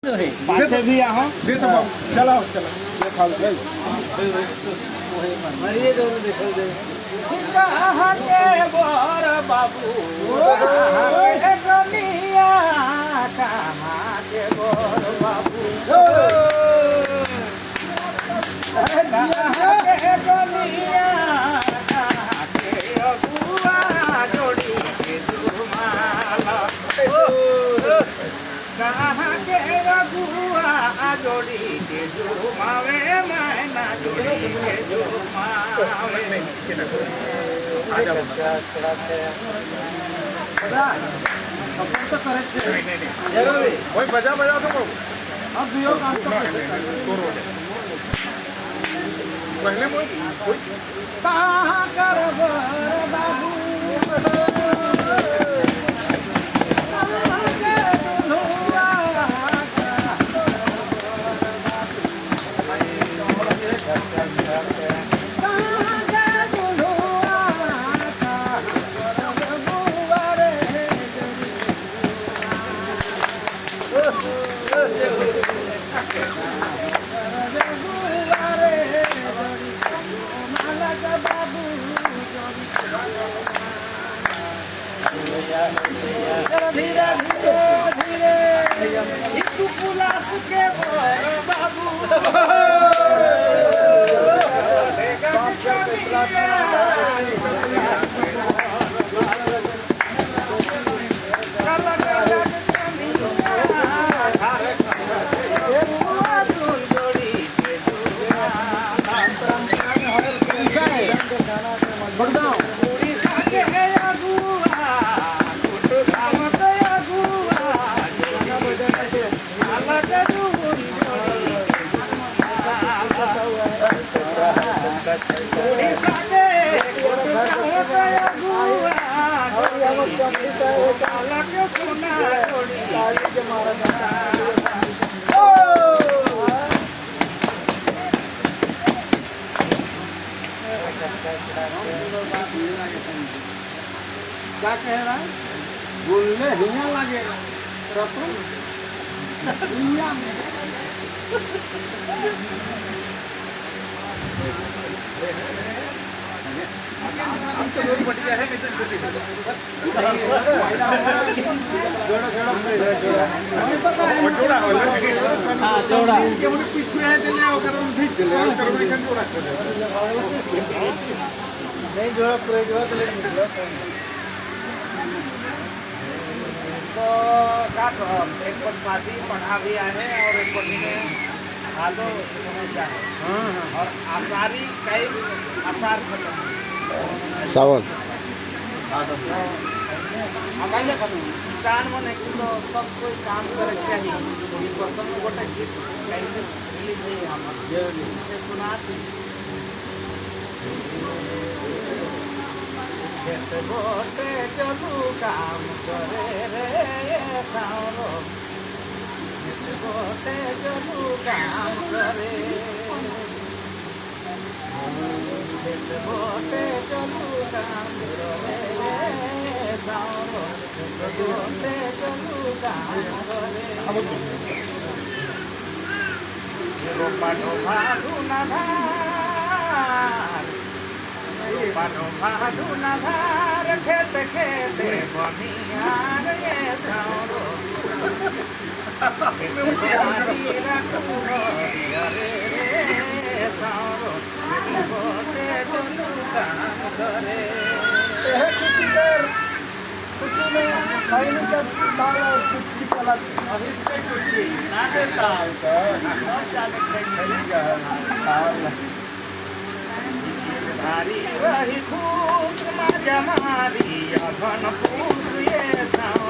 पाछे भी आहो चलो चलो खाओ ये दोनों देखो दे कहाँ के बोर बाबू कहाँ के दुनिया कहाँ के बोर बाबू कहाँ के दुनिया कहाँ के अगुआ जोड़ी के दुमाला कहाँ के अगुआ जोड़ी के जुमावे मैना जोड़ी के जुमावे सपोर्ट तो करेक्ट है कोई बजा बजा दो अब दियो काम तो पहले कोई कहाँ कर बाबू धीरे धीरे धीरे इतु पुलास के बाबू क्या कह रहा है बोलने हिया लगे नहीं जोड़ा पूरे जोड़ा तो क्या कहो एक पर शादी पढ़ा भी आए और एक पर आदो और आसारी कई आसार खत्म सावन किसान मन तो सब कोई काम करे चाहिए बर्तन गोटे गीत रिलीज हुई हम सुना गोटे चलू काम करे रे सावरो गोटे चलू काम करे गोटे चलू काम करे रे सावरो गोटे चलू काम करे रोपानो भादु नधार रोपानो भादु नधार खेत खेते बनियार ये सावरो भारी रही फूस जमारी अघन फूस ये सावरो